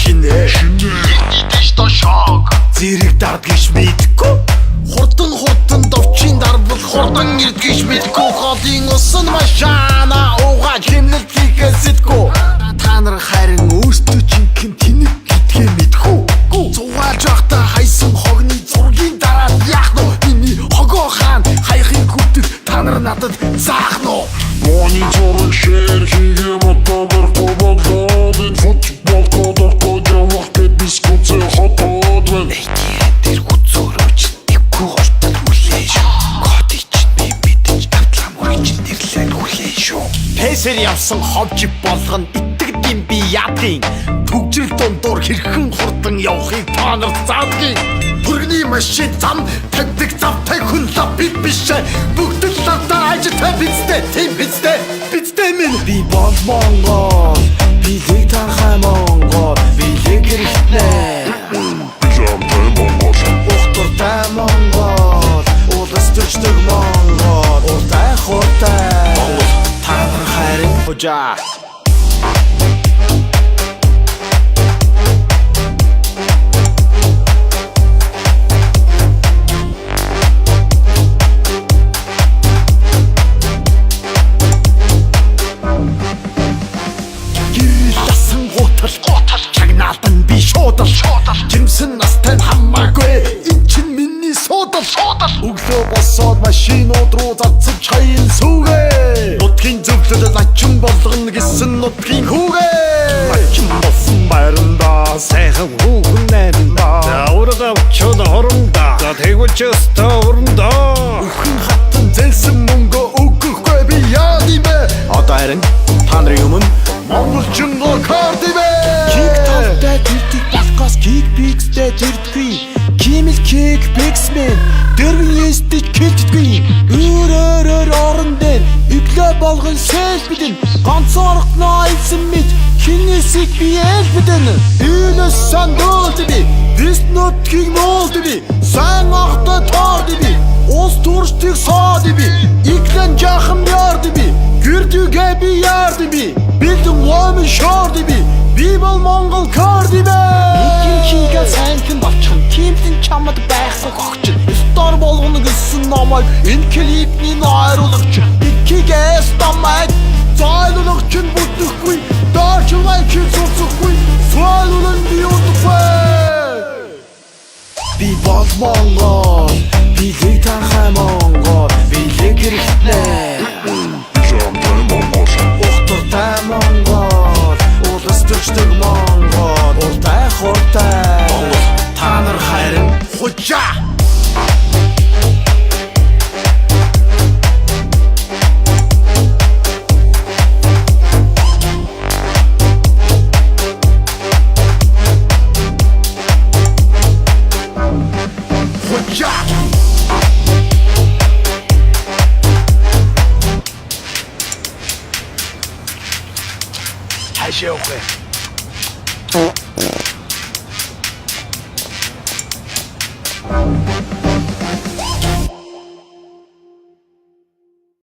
шинэ идэж дошог зэрэг дард гэж мэдгүй хурдан довчин дарбал хурдан ирд гэж мэдгүй холын усан машана уугаа хэмнэлт хийгээсэдгүй та нар харин өөртөө жинхэнэ тэнэг гэдгээ мэдгүй зугаалж байхдаа хайсан хогны зургийн дараа яах нь миний хогоо хаан хаяхын күтэг та нар надад заах нь Money зураг шэр хийгээ мотогоргүй болоод энэ футбол кодоргүй явах гэд бискутсэ хотоод байна тэр гүцөрөөч тэггүй гортол хүлээж кодыг чинь би мэдэж автлаа мөрөж нэрлэн хүлээж шүү Пэсэр явсан ховж болгоно итгэдэм би яадгийн төгжрөл дундуур хэрхэн хурдан явахыг та нар заадгийн Бүргэний машин зам тавьдаг завтай хүн лав бид бишээ бүгд л лавтаа ажилтай бидтэй минь би бол Монгол билэг танхай Монгол билэг хэрэгтнэ Жамтай Монгол Ухтуртай Монгол улас төрчдөг Монгол уртай хуртай Монгол та нар харин хужаа Чагнаалтан би шуудал Жимсэн настай хамаагүй энэ чинь миний суудал Өглөө босоод машинууд руу зарцаж хаян сүгэ Нутгийн зөвлөлд начин болгоно гэсэн нутгийн хүүгээ Начин болсон байранда сайхан хүүхэн найранда Урага очоод хоромда тэгвч өстө уранда Өхөн хатан зэлсэн мөнгө өгөхгүй би яад юм бэ Одоо харин та нарын өмнө Монголчин локард юм бэ TikTok-тай тэрдэг болохоос Kickbix-тэй тэрдэггүй Кимэл Kickbix-мен дэрвэн эстэж кэлддэггүй Өөр орон дээр өглөө болгон селфидэн Ганцаархнаа илсэн мэд Хинэсийг би элбэдэн Энэс сандуулд би Дис нутгийг нуулд би Сайн ахтай таард би Улс турштыг саад би Иклэн жахам ярд би Гүрдүгэ би ярд би Бэлдэн ломын шорд би Би бол Монгол кард би Нэгэн хийгээ сайнхэн болчихно Тимтэн чамд байхсан гогч Стар болгоно гэсэн намайг Энэ клипний найруулагч Икигээ стамайг Зайлуулагч нь бүтэхгүй Даарчилгай чи цуцхгүй Суалуулан би удахгүй Би бол Монгол Билэг танхай Монгол Билэг хэрэгтнэ Жамтай Монгол Ухтуртай Монгол улас төрчдөг Монгол уртай хуртай Монгол та нар харин хужаа